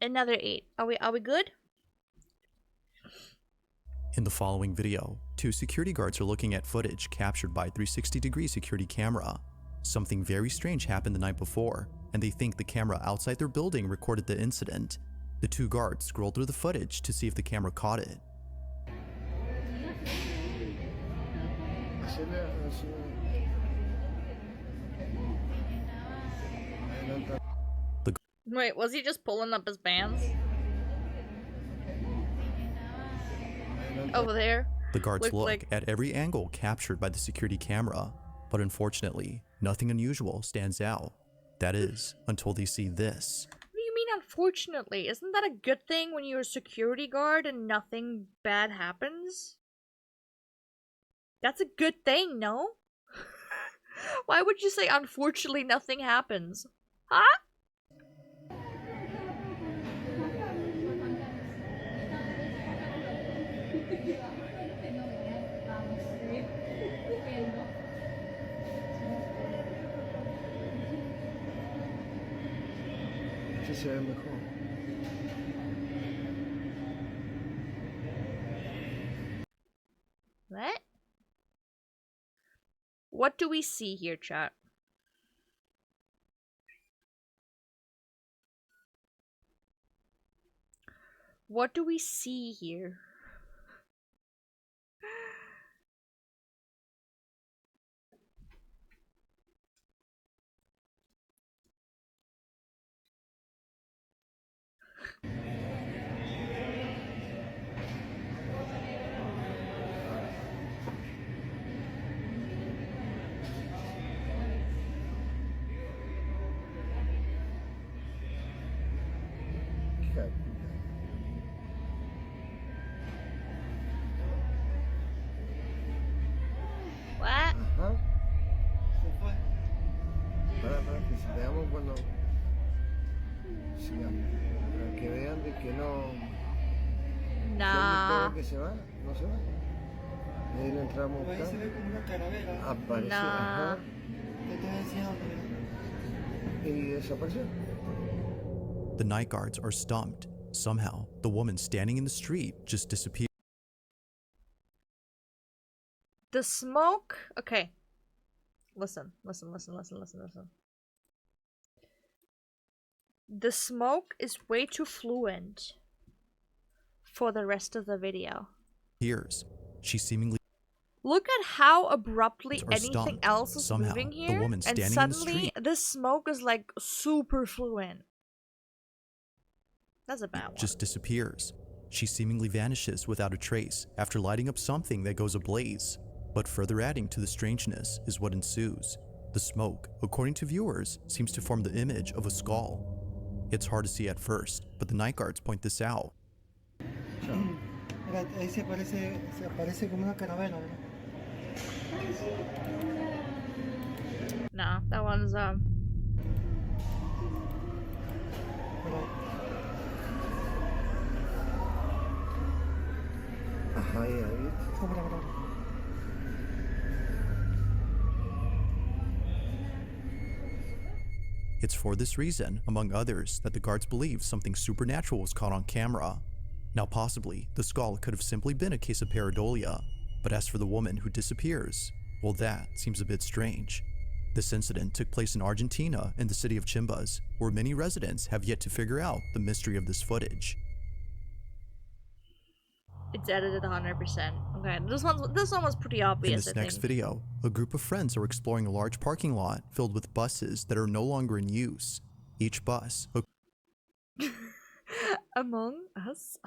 Another 8. Are we good? In the following video, 2 security guards are looking at footage captured by a 360-degree security camera. Something very strange happened the night before, and they think the camera outside their building recorded the incident. The 2 guards scroll through the footage to see if the camera caught it. Wait, was he just pulling up his pants? Over there. The guards Looked look like... at every angle captured by the security camera, but unfortunately, nothing unusual stands out. That is, until they see this. What do you mean unfortunately? Isn't that a good thing when you're a security guard and nothing bad happens? That's a good thing, no? Why would you say unfortunately nothing happens? Huh? Se ve mejor. What? What do we see here, chat? What do we see here? What? Ajá. Se fue. Para que veamos cuando sigamos. Para que vean de que no. Nah. Que se va, no se va. Y ahí le entramos. Ahí se ve como una calavera. Apareció. Nah. Ajá. Te estoy enseñando. Y desapareció. The night guards are stumped. Somehow, the woman standing in the street just disappeared. The smoke? Okay. Listen. The smoke is way too fluent for the rest of the video. She seemingly Look at how abruptly are anything stumped. else is Somehow, moving the here, woman and standing in the suddenly street the smoke is like super fluent. That's a bad one. just disappears. She seemingly vanishes without a trace after lighting up something that goes ablaze. But further adding to the strangeness is what ensues. The smoke, according to viewers, seems to form the image of a skull. It's hard to see at first, but the night guards point this out. Mira, ahí se aparece como una calavera, ¿verdad? No, that one's Ajá, ahí. It's for this reason, among others, that the guards believe something supernatural was caught on camera. Now possibly, the skull could have simply been a case of pareidolia, but as for the woman who disappears, well, that seems a bit strange. This incident took place in Argentina in the city of Chimbas, where many residents have yet to figure out the mystery of this footage. it's edited 100%. Okay, this one was pretty obvious. In this next video, a group of friends are exploring a large parking lot filled with buses that are no longer in use. Each bus, Among us?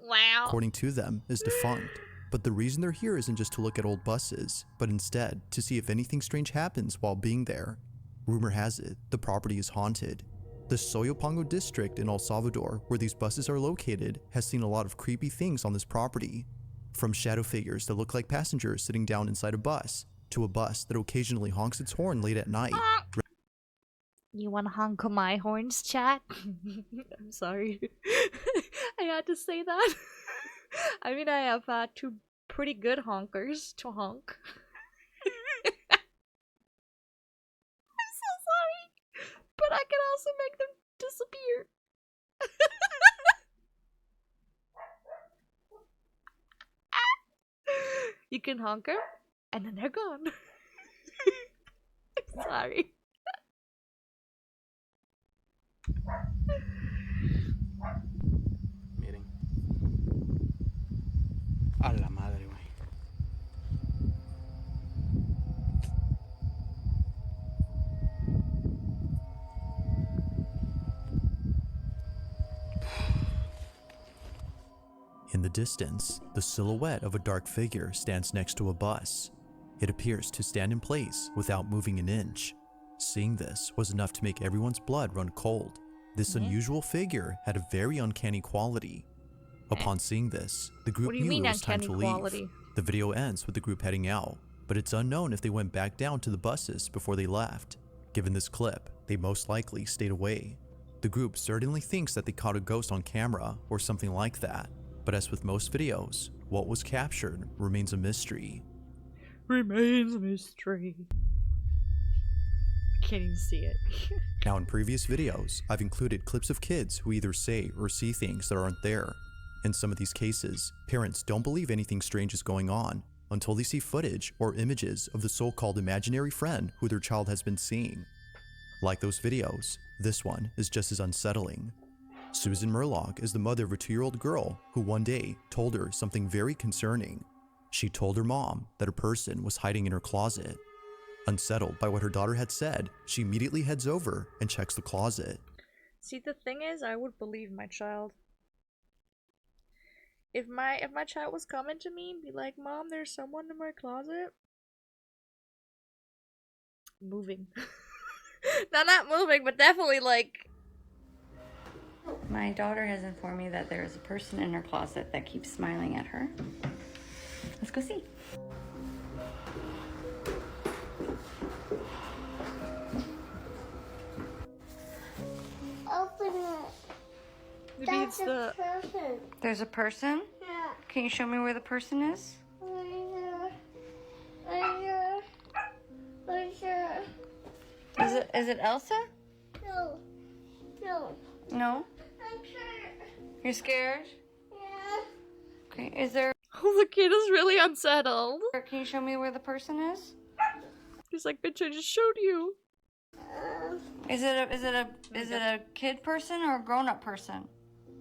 Wow. according to them, is defunct. But the reason they're here isn't just to look at old buses, but instead to see if anything strange happens while being there. Rumor has it, the property is haunted. The Soyopongo district in El Salvador, where these buses are located, has seen a lot of creepy things on this property. From shadow figures that look like passengers sitting down inside a bus, to a bus that occasionally honks its horn late at night. You wanna honk my horns, chat? I'm sorry. I had to say that. I mean, I have 2 pretty good honkers to honk. I'm so sorry. But I can also make them disappear. You can honker, and then they're gone. Sorry. Miren. A la madre, güey. In the distance, the silhouette of a dark figure stands next to a bus. It appears to stand in place without moving an inch. Seeing this was enough to make everyone's blood run cold. This unusual figure had a very uncanny quality. Upon seeing this, the group What do you knew mean it was time to uncanny quality? leave. The video ends with the group heading out, but it's unknown if they went back down to the buses before they left. Given this clip, they most likely stayed away. The group certainly thinks that they caught a ghost on camera or something like that, but as with most videos, what was captured remains a mystery. Remains a mystery. I can't even see it. Now in previous videos, I've included clips of kids who either say or see things that aren't there. In some of these cases, parents don't believe anything strange is going on until they see footage or images of the so-called imaginary friend who their child has been seeing. Like those videos, this one is just as unsettling. Susan Murlock is the mother of a 2-year-old girl who one day told her something very concerning. She told her mom that a person was hiding in her closet. Unsettled by what her daughter had said, she immediately heads over and checks the closet. See, the thing is, I would believe my child. If my child was coming to me and be like, "Mom, there's someone in my closet," moving. No, not moving, but definitely like. My daughter has informed me that there is a person in her closet that keeps smiling at her. Let's go see. Open it. Maybe it's the. Person. There's a person? Yeah. Can you show me where the person is? Right here. Right here. Right here. Is it Elsa? No. No. No? I'm scared. You're scared? Yeah. Okay, is there... Oh, the kid is really unsettled. Can you show me where the person is? He's like, "Bitch, I just showed you." Is it a kid person or a grown-up person?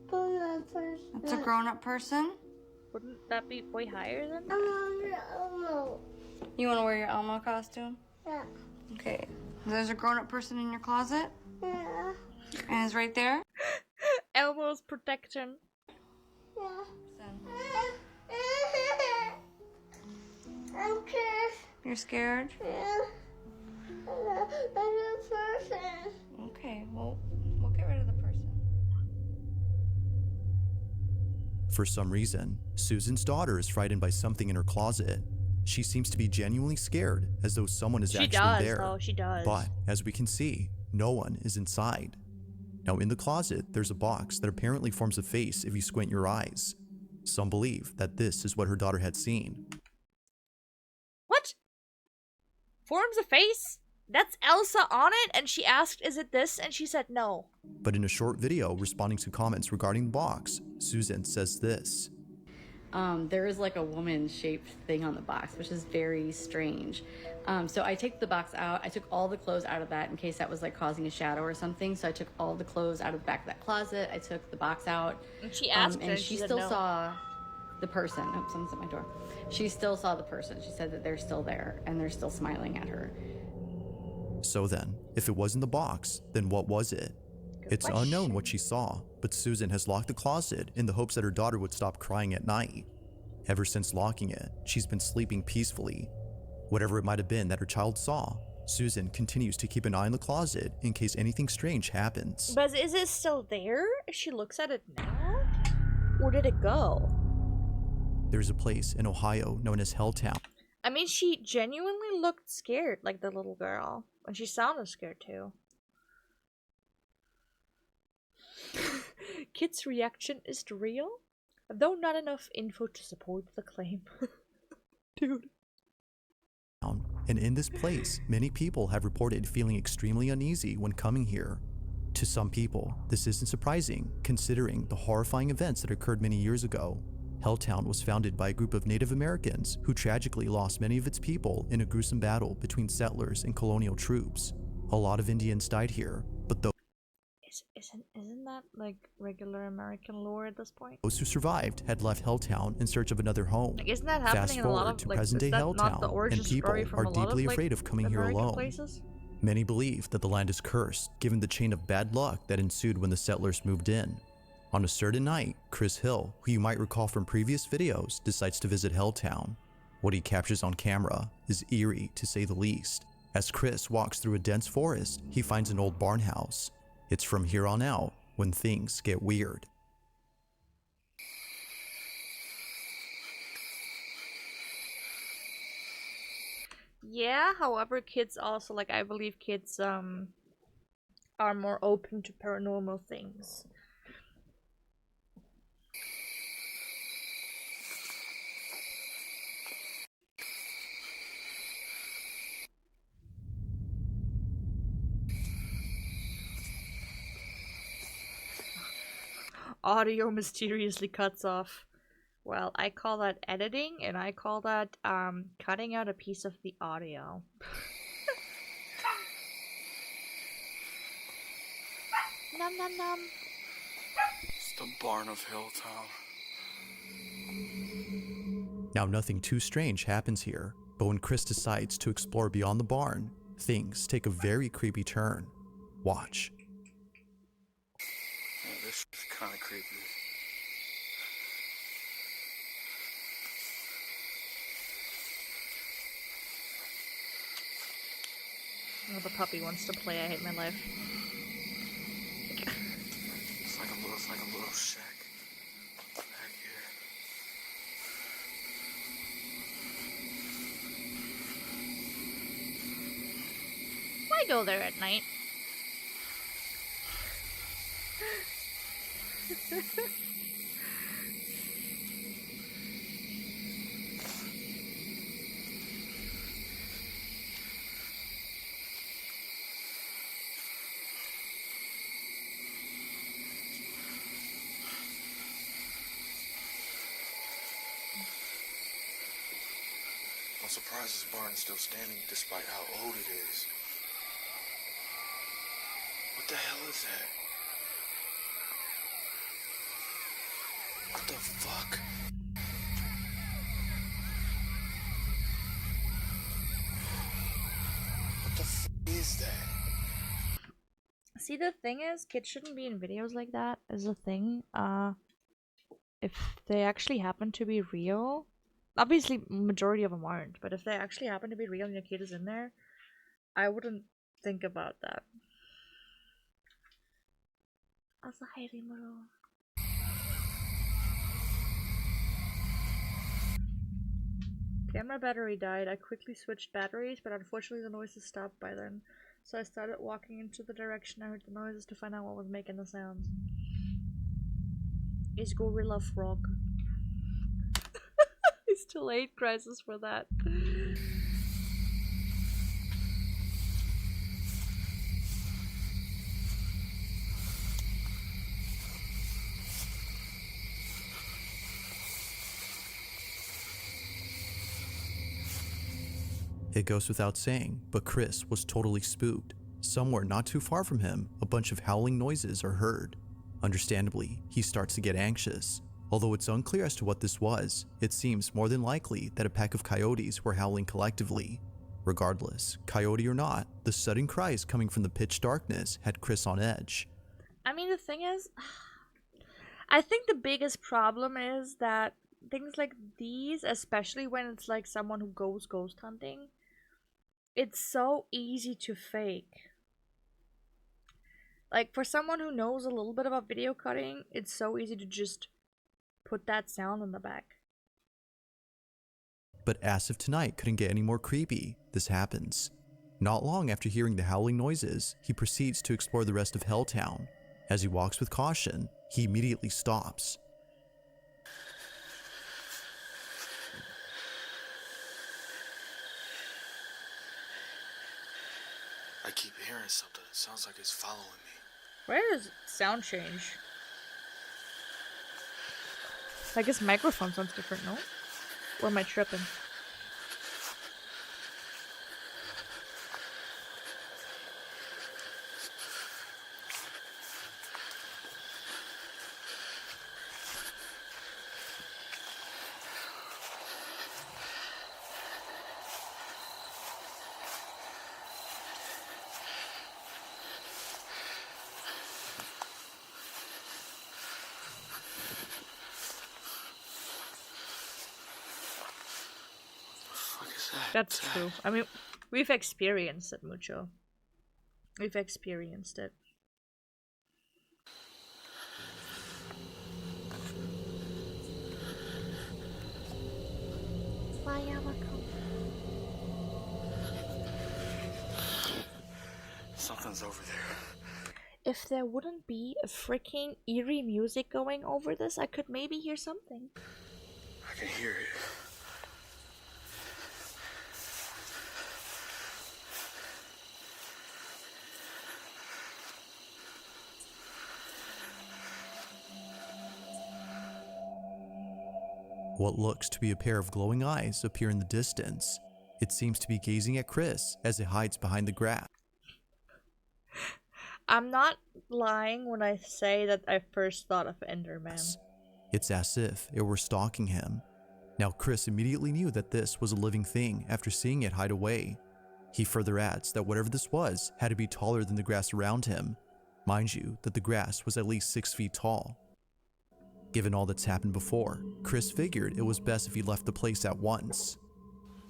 Grown person. It's a grown-up person? Wouldn't that be way higher than that? I'm on the Elmo. You want to wear your Elmo costume? Yeah. Okay. There's a grown-up person in your closet? Yeah. And it's right there? Elmo's protection. Yeah. I'm scared. You're scared? Yeah. I'm a person. Okay, well, we'll get rid of the person. For some reason, Susan's daughter is frightened by something in her closet. She seems to be genuinely scared, as though someone is She actually does, there. though. She does. But, as we can see, no one is inside. Now in the closet, there's a box that apparently forms a face if you squint your eyes. Some believe that this is what her daughter had seen. What? Forms a face? That's Elsa on it? And she asked, "Is it this?" And she said no. But in a short video responding to comments regarding the box, Susan says this. There is like a woman-shaped thing on the box, which is very strange. So I take the box out. I took all the clothes out of that in case that was like causing a shadow or something. So I took all the clothes out of the back of that closet. I took the box out. And she asked her, and she said still no. saw the person. Oh, someone's at my door. She still saw the person. She said that they're still there and they're still smiling at her. So then, if it wasn't the box, then what was it? It's unknown what she saw, but Susan has locked the closet in the hopes that her daughter would stop crying at night. Ever since locking it, she's been sleeping peacefully. Whatever it might have been that her child saw, Susan continues to keep an eye on the closet in case anything strange happens. But is it still there? If she looks at it now? Or did it go? There's a place in Ohio known as Helltown. I mean, she genuinely looked scared, like the little girl. And she sounded scared too. Kit's reaction is real, though not enough info to support the claim. Dude. And in this place, many people have reported feeling extremely uneasy when coming here. To some people, this isn't surprising, considering the horrifying events that occurred many years ago. Helltown was founded by a group of Native Americans who tragically lost many of its people in a gruesome battle between settlers and colonial troops. A lot of Indians died here, but Isn't that like regular American lore at this point? those who survived had left Helltown in search of another home. Like, isn't that happening Fast in a lot forward of to like? present-day Is that not the Helltown, origin and people story from are a lot deeply of, like, afraid of coming here American alone. places? Many believe that the land is cursed, given the chain of bad luck that ensued when the settlers moved in. On a certain night, Chris Hill, who you might recall from previous videos, decides to visit Helltown. What he captures on camera is eerie, to say the least. As Chris walks through a dense forest, he finds an old barn house. It's from here on out when things get weird. Yeah, however, kids also, like, I believe kids are more open to paranormal things. Audio mysteriously cuts off. Well, I call that editing, and I call that cutting out a piece of the audio. Nom nom nom. It's the barn of Hilltown. Now, nothing too strange happens here, but when Chris decides to explore beyond the barn, things take a very creepy turn. Watch. Yeah, this is kind of creepy. Oh, the puppy wants to play. I hate my life. It's like a little shack back here. Why go there at night? I'm surprised this barn is still standing despite how old it is. What the hell is that? What the fuck? What the fuck is that? See, the thing is, kids shouldn't be in videos like that, is a thing. If they actually happen to be real, obviously majority of them aren't, but if they actually happen to be real and your kid is in there, I wouldn't think about that. Also, hi, Rimuru. Camera battery died. I quickly switched batteries, but unfortunately the noises stopped by then. So I started walking into the direction I heard the noises to find out what was making the sounds. Is Gorilla Frog. It's too late, crisis for that. It goes without saying, but Chris was totally spooked. Somewhere not too far from him, a bunch of howling noises are heard. Understandably, he starts to get anxious. Although it's unclear as to what this was, it seems more than likely that a pack of coyotes were howling collectively. Regardless, coyote or not, the sudden cries coming from the pitch darkness had Chris on edge. I mean, the thing is, I think the biggest problem is that things like these, especially when it's like someone who goes ghost hunting, it's so easy to fake. Like, for someone who knows a little bit about video cutting, it's so easy to just put that sound in the back. But as if tonight couldn't get any more creepy, this happens. Not long after hearing the howling noises, he proceeds to explore the rest of Helltown. As he walks with caution, he immediately stops. I keep hearing something. It sounds like it's following me. Where does sound change? I guess microphone sounds different, no? Or am I tripping? That's true. I mean, we've experienced it, Mucho. We've experienced it. Something's over there. If there wouldn't be a freaking eerie music going over this, I could maybe hear something. I can hear it. What looks to be a pair of glowing eyes appear in the distance. It seems to be gazing at Chris as it hides behind the grass. I'm not lying when I say that I first thought of Enderman. It's as if it were stalking him. Now Chris immediately knew that this was a living thing after seeing it hide away. He further adds that whatever this was had to be taller than the grass around him. Mind you, that the grass was at least 6 feet tall. Given all that's happened before, Chris figured it was best if he left the place at once.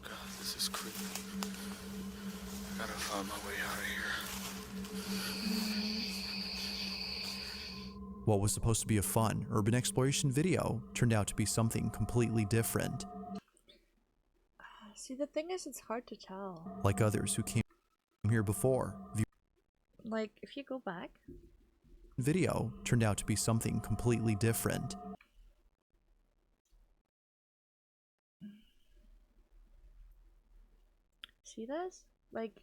God, this is creepy. I gotta find my way out of here. What was supposed to be a fun urban exploration video turned out to be something completely different. See, the thing is, it's hard to tell. Like others who came here before, Like, if you go back... video turned out to be something completely different. See this? Like...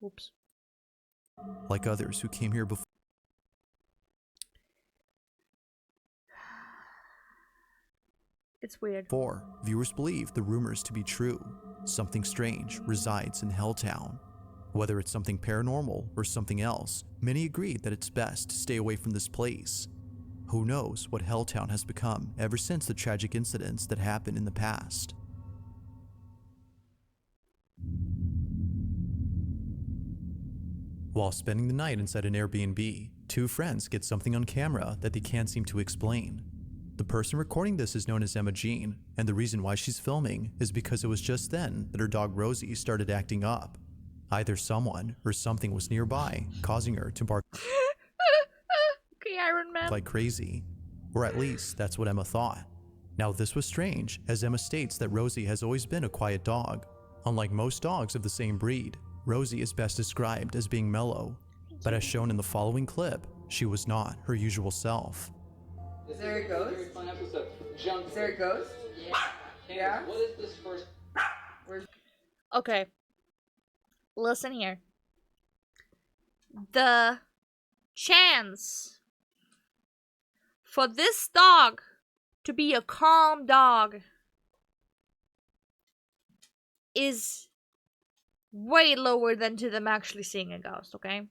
Whoops. Like others who came here before, It's weird. viewers believe the rumors to be true. Something strange resides in Helltown. Whether it's something paranormal or something else, many agree that it's best to stay away from this place. Who knows what Helltown has become ever since the tragic incidents that happened in the past. While spending the night inside an Airbnb, two friends get something on camera that they can't seem to explain. The person recording this is known as Emma Jean, and the reason why she's filming is because it was just then that her dog Rosie started acting up. Either someone or something was nearby, causing her to bark Okay, Iron Man. like crazy. Or at least, that's what Emma thought. Now this was strange, as Emma states that Rosie has always been a quiet dog. Unlike most dogs of the same breed, Rosie is best described as being mellow. But as shown in the following clip, she was not her usual self. Is there a ghost? Very fun episode. Is there a ghost? Yeah. What is this first? Okay. Listen here. The chance for this dog to be a calm dog is way lower than to them actually seeing a ghost, okay?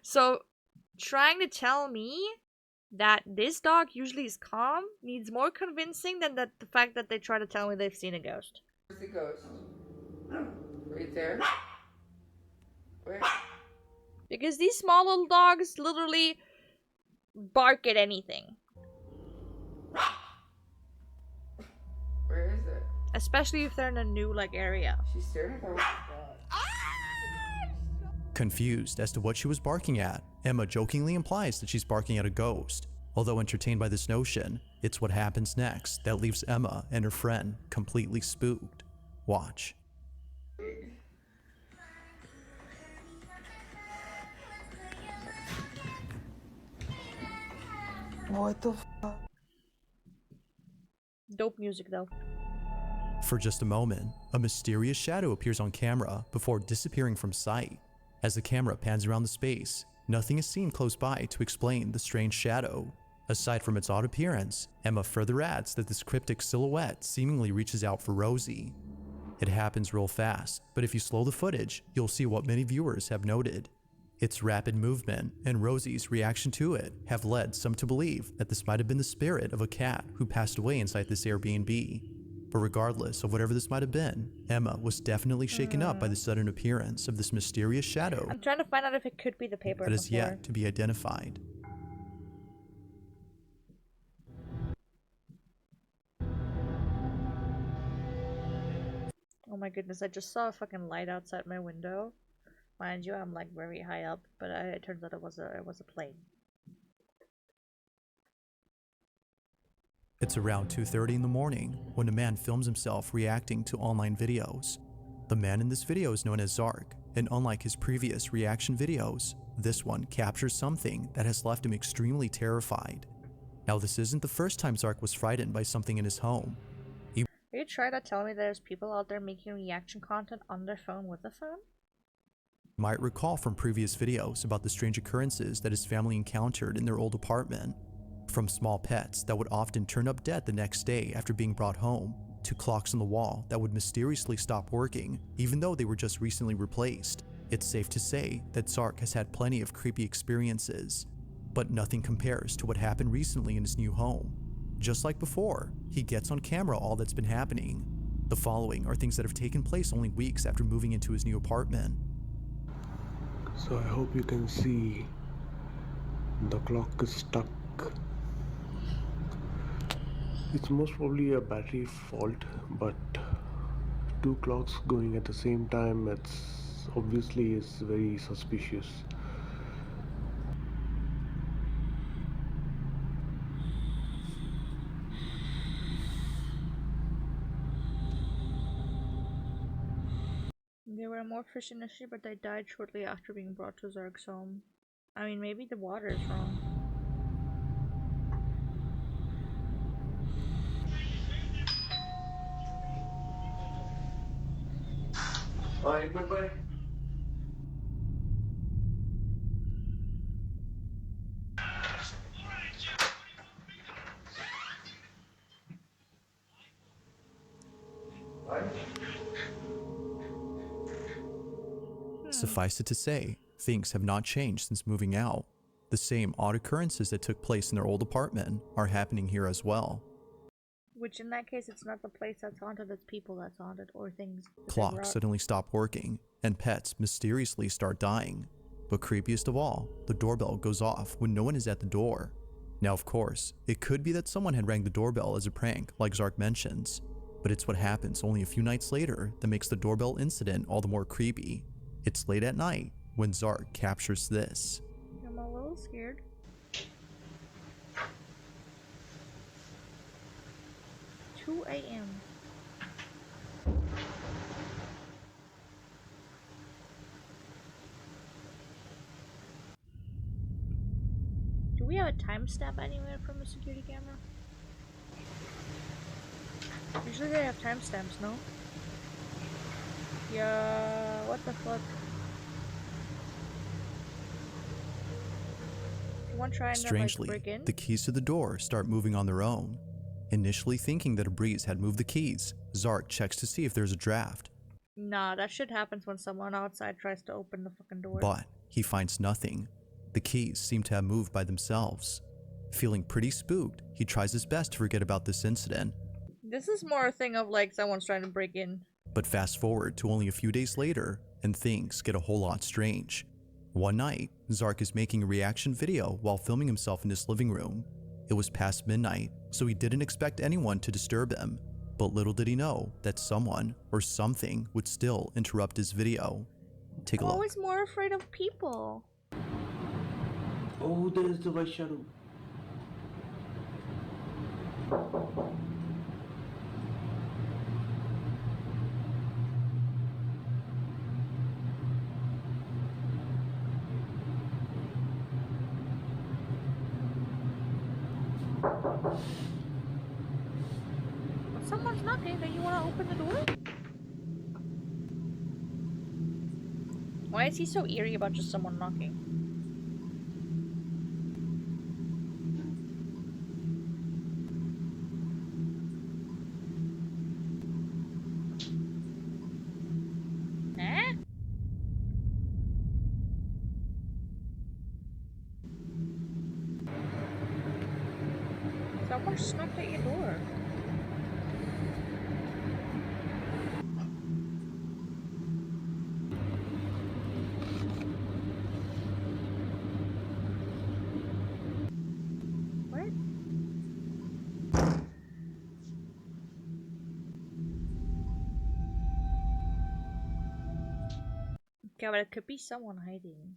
So, trying to tell me that this dog usually is calm needs more convincing than the fact that they try to tell me they've seen a ghost. Where's the ghost? Right there. Where? Because these small little dogs literally bark at anything. Where is it? Especially if they're in a new, area. She's staring at her. Confused as to what she was barking at, Emma jokingly implies that she's barking at a ghost. Although entertained by this notion, it's what happens next that leaves Emma and her friend completely spooked. Watch. What the f? Dope music though. For just a moment, a mysterious shadow appears on camera before disappearing from sight. As the camera pans around the space, nothing is seen close by to explain the strange shadow. Aside from its odd appearance, Emma further adds that this cryptic silhouette seemingly reaches out for Rosie. It happens real fast, but if you slow the footage, you'll see what many viewers have noted. Its rapid movement and Rosie's reaction to it have led some to believe that this might have been the spirit of a cat who passed away inside this Airbnb. But regardless of whatever this might have been, Emma was definitely shaken up by the sudden appearance of this mysterious shadow I'm trying to find out if it could be the paper that on the is floor. yet to be identified. Oh my goodness, I just saw a fucking light outside my window. Mind you, I'm like very high up, but it turns out it was a plane. It's around 2:30 in the morning when a man films himself reacting to online videos. The man in this video is known as Zark, and unlike his previous reaction videos, this one captures something that has left him extremely terrified. Now, this isn't the first time Zark was frightened by something in his home. Are you trying to tell me there's people out there making reaction content on their phone with a phone? You might recall from previous videos about the strange occurrences that his family encountered in their old apartment. From small pets that would often turn up dead the next day after being brought home, to clocks on the wall that would mysteriously stop working even though they were just recently replaced. It's safe to say that Zark has had plenty of creepy experiences, but nothing compares to what happened recently in his new home. Just like before, he gets on camera all that's been happening. The following are things that have taken place only weeks after moving into his new apartment. So I hope you can see the clock is stuck. It's most probably a battery fault, but two clocks going at the same time, it's obviously is very suspicious. There were more fish in the sea, but they died shortly after being brought to Zark's home. I mean, maybe the water is wrong. Bye, bye. Suffice it to say, things have not changed since moving out. The same odd occurrences that took place in their old apartment are happening here as well. Which in that case, it's not the place that's haunted, it's people that's haunted, or things. Clocks suddenly stop working, and pets mysteriously start dying. But creepiest of all, the doorbell goes off when no one is at the door. Now of course, it could be that someone had rang the doorbell as a prank, like Zark mentions, but it's what happens only a few nights later that makes the doorbell incident all the more creepy. It's late at night when Zark captures this. I'm a little scared. "2 a.m. Do we have a timestamp anywhere from a security camera? Usually they have timestamps, no? Yeah, what the fuck? Someone trying Strangely, to like break in? the keys to the door start moving on their own. Initially thinking that a breeze had moved the keys, Zark checks to see if there's a draft. Nah, that shit happens when someone outside tries to open the fucking door. But he finds nothing. The keys seem to have moved by themselves. Feeling pretty spooked, he tries his best to forget about this incident. This is more a thing of like someone's trying to break in. But fast forward to only a few days later, and things get a whole lot strange. One night, Zark is making a reaction video while filming himself in his living room. It was past midnight, so he didn't expect anyone to disturb him. But little did he know that someone or something would still interrupt his video. Take a I'm look. always more afraid of people. Oh, there is the white shadow. Someone's knocking. Do you want to open the door? Why is he so eerie about just someone knocking? Someone just knocked at your door. What? Okay, but it could be someone hiding.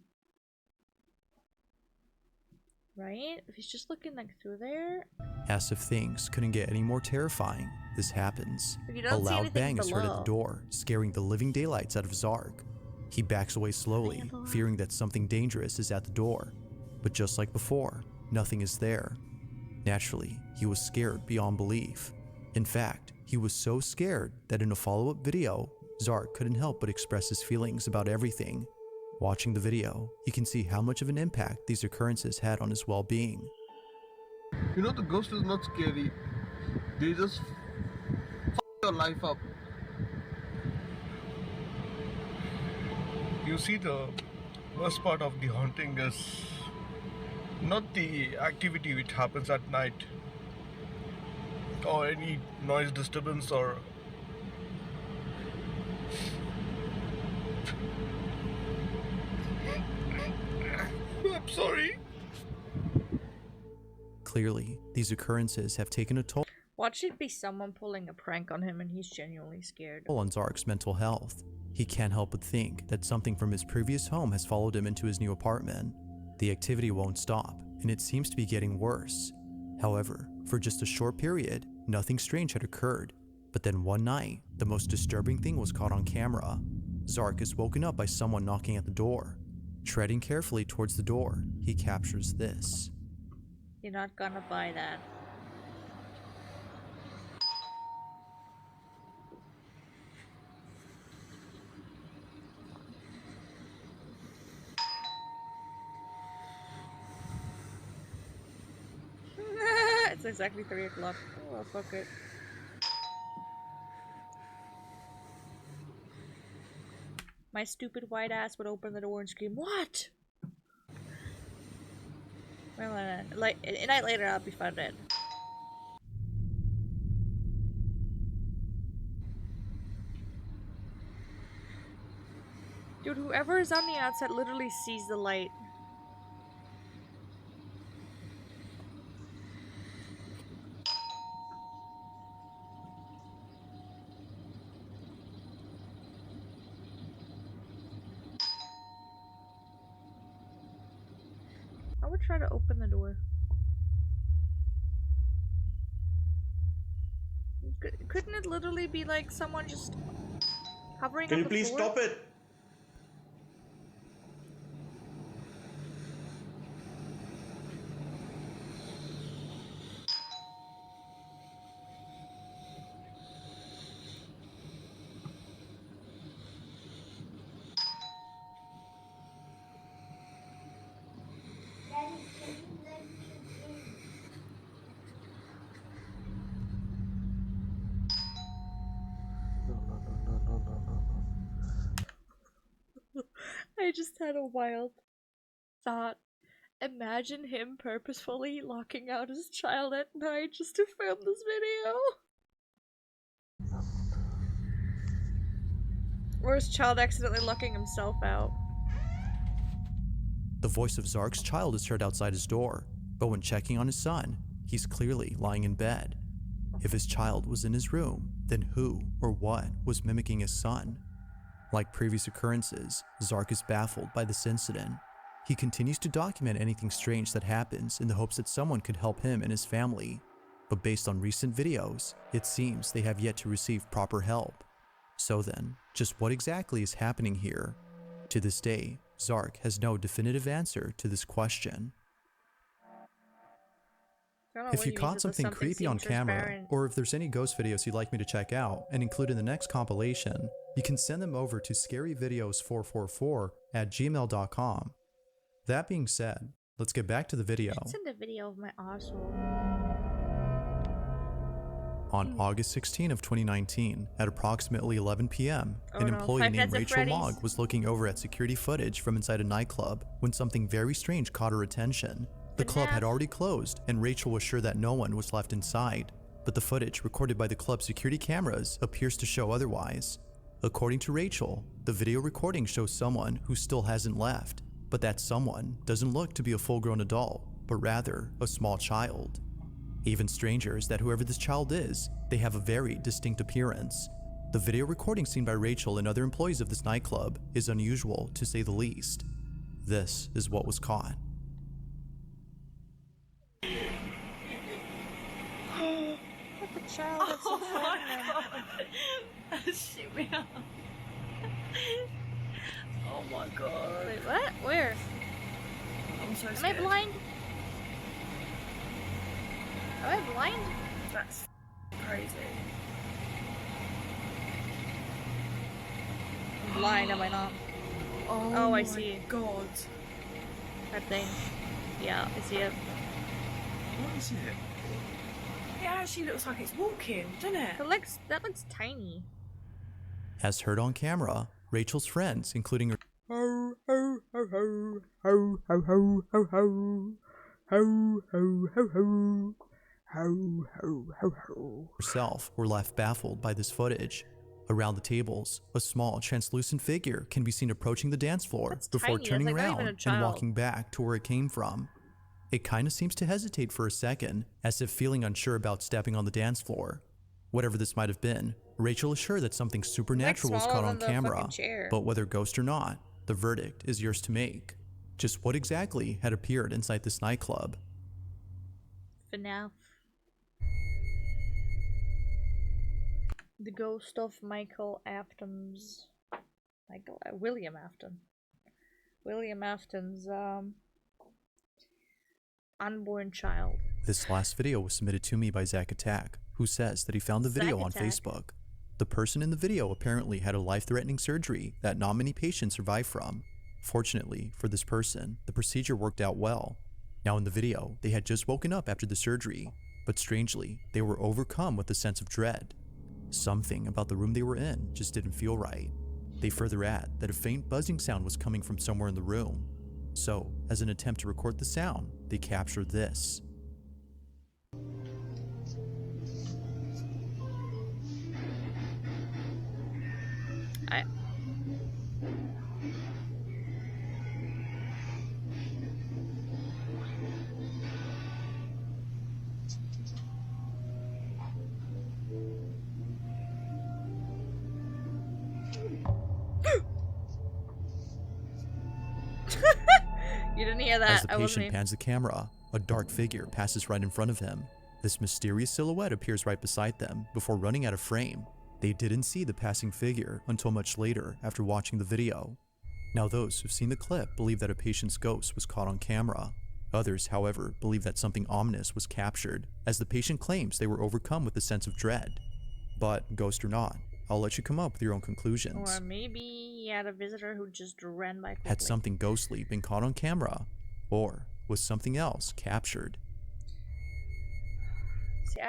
Right? If he's just looking like through there. As if things couldn't get any more terrifying, this happens. If you A don't see loud anything bang is heard at the below. door, scaring the living daylights out of Zark. He backs away slowly, fearing that something dangerous is at the door. But just like before, nothing is there. Naturally, he was scared beyond belief. In fact, he was so scared that in a follow-up video, Zark couldn't help but express his feelings about everything. Watching the video, you can see how much of an impact these occurrences had on his well-being. You know, the ghost is not scary. They just your life up. You see, the worst part of the haunting is not the activity which happens at night or any noise disturbance or I'm sorry. Clearly, these occurrences have taken a toll Watch it be someone pulling a prank on him and he's genuinely scared. on Zark's mental health. He can't help but think that something from his previous home has followed him into his new apartment. The activity won't stop, and it seems to be getting worse. However, for just a short period, nothing strange had occurred. But then one night, the most disturbing thing was caught on camera. Zark is woken up by someone knocking at the door. Treading carefully towards the door, he captures this. You're not gonna buy that. It's exactly 3 o'clock. Oh, fuck it. My stupid white ass would open the door and scream, "What?" Well, like a night later, I'll be found dead. Dude, whoever is on the outside literally sees the light. I would try to open the door. Couldn't it literally be like someone just hovering Can on you the please floor? stop it? I just had a wild thought. Imagine him purposefully locking out his child at night just to film this video. Or his child accidentally locking himself out. The voice of Zark's child is heard outside his door, but when checking on his son, he's clearly lying in bed. If his child was in his room, then who or what was mimicking his son? Like previous occurrences, Zark is baffled by this incident. He continues to document anything strange that happens in the hopes that someone could help him and his family. But based on recent videos, it seems they have yet to receive proper help. So then, just what exactly is happening here? To this day, Zark has no definitive answer to this question. If you caught something creepy on camera, or if there's any ghost videos you'd like me to check out and include in the next compilation, you can send them over to scaryvideos444@gmail.com. That being said, let's get back to the video. Send a video of my asshole. On August 16 of 2019, at approximately 11 p.m., an employee Five named Nights at Rachel Freddy's. Mogg was looking over at security footage from inside a nightclub when something very strange caught her attention. The club half. had already closed, and Rachel was sure that no one was left inside. But the footage recorded by the club's security cameras appears to show otherwise. According to Rachel, the video recording shows someone who still hasn't left, but that someone doesn't look to be a full-grown adult, but rather a small child. Even stranger is that whoever this child is, they have a very distinct appearance. The video recording seen by Rachel and other employees of this nightclub is unusual, to say the least. This is what was caught. What the child that's so frightened. That shit me up. Oh my god. Wait, what? Where? I'm so Am I scared. blind? Am I blind? That's crazy. I'm blind, am I not? Oh, I see. God. That thing. Yeah, I see it. What is it? It actually looks like it's walking, doesn't it? That looks tiny. As heard on camera, Rachel's friends, including her Ho ho ho ho ho ho ho ho ho ho ho ho ho ho ho ho ho. herself, were left baffled by this footage. Around the tables, a small, translucent figure can be seen approaching the dance floor That's before tiny, turning that's like not around even a and child. walking back to where it came from. It kinda seems to hesitate for a second, as if feeling unsure about stepping on the dance floor. Whatever this might have been, Rachel is sure that something supernatural was smaller caught on than the camera, fucking chair. but whether ghost or not, the verdict is yours to make. Just what exactly had appeared inside this nightclub? FNAF. The ghost of William Afton. William Afton's unborn child. This last video was submitted to me by Zach Attack, who says that he found the video Zach on Attack. Facebook. The person in the video apparently had a life-threatening surgery that not many patients survive from. Fortunately for this person, the procedure worked out well. Now in the video, they had just woken up after the surgery, but strangely, they were overcome with a sense of dread. Something about the room they were in just didn't feel right. They further add that a faint buzzing sound was coming from somewhere in the room. So, as an attempt to record the sound, they captured this. You didn't hear that. As the I wasn't patient even- pans the camera, a dark figure passes right in front of him. This mysterious silhouette appears right beside them before running out of frame. They didn't see the passing figure until much later after watching the video. Now those who've seen the clip believe that a patient's ghost was caught on camera. Others, however, believe that something ominous was captured, as the patient claims they were overcome with a sense of dread. But, ghost or not, I'll let you come up with your own conclusions. Or maybe he had a visitor who just ran by quickly. Had something ghostly been caught on camera? Or was something else captured? See,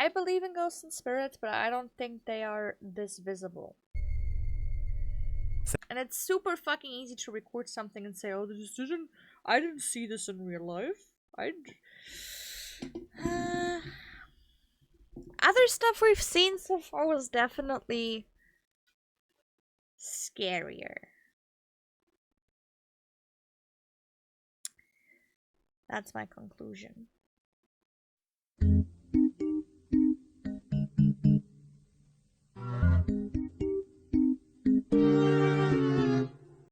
I believe in ghosts and spirits, but I don't think they are this visible. And it's super fucking easy to record something and say, oh, I didn't see this in real life. Other stuff we've seen so far was definitely scarier. That's my conclusion.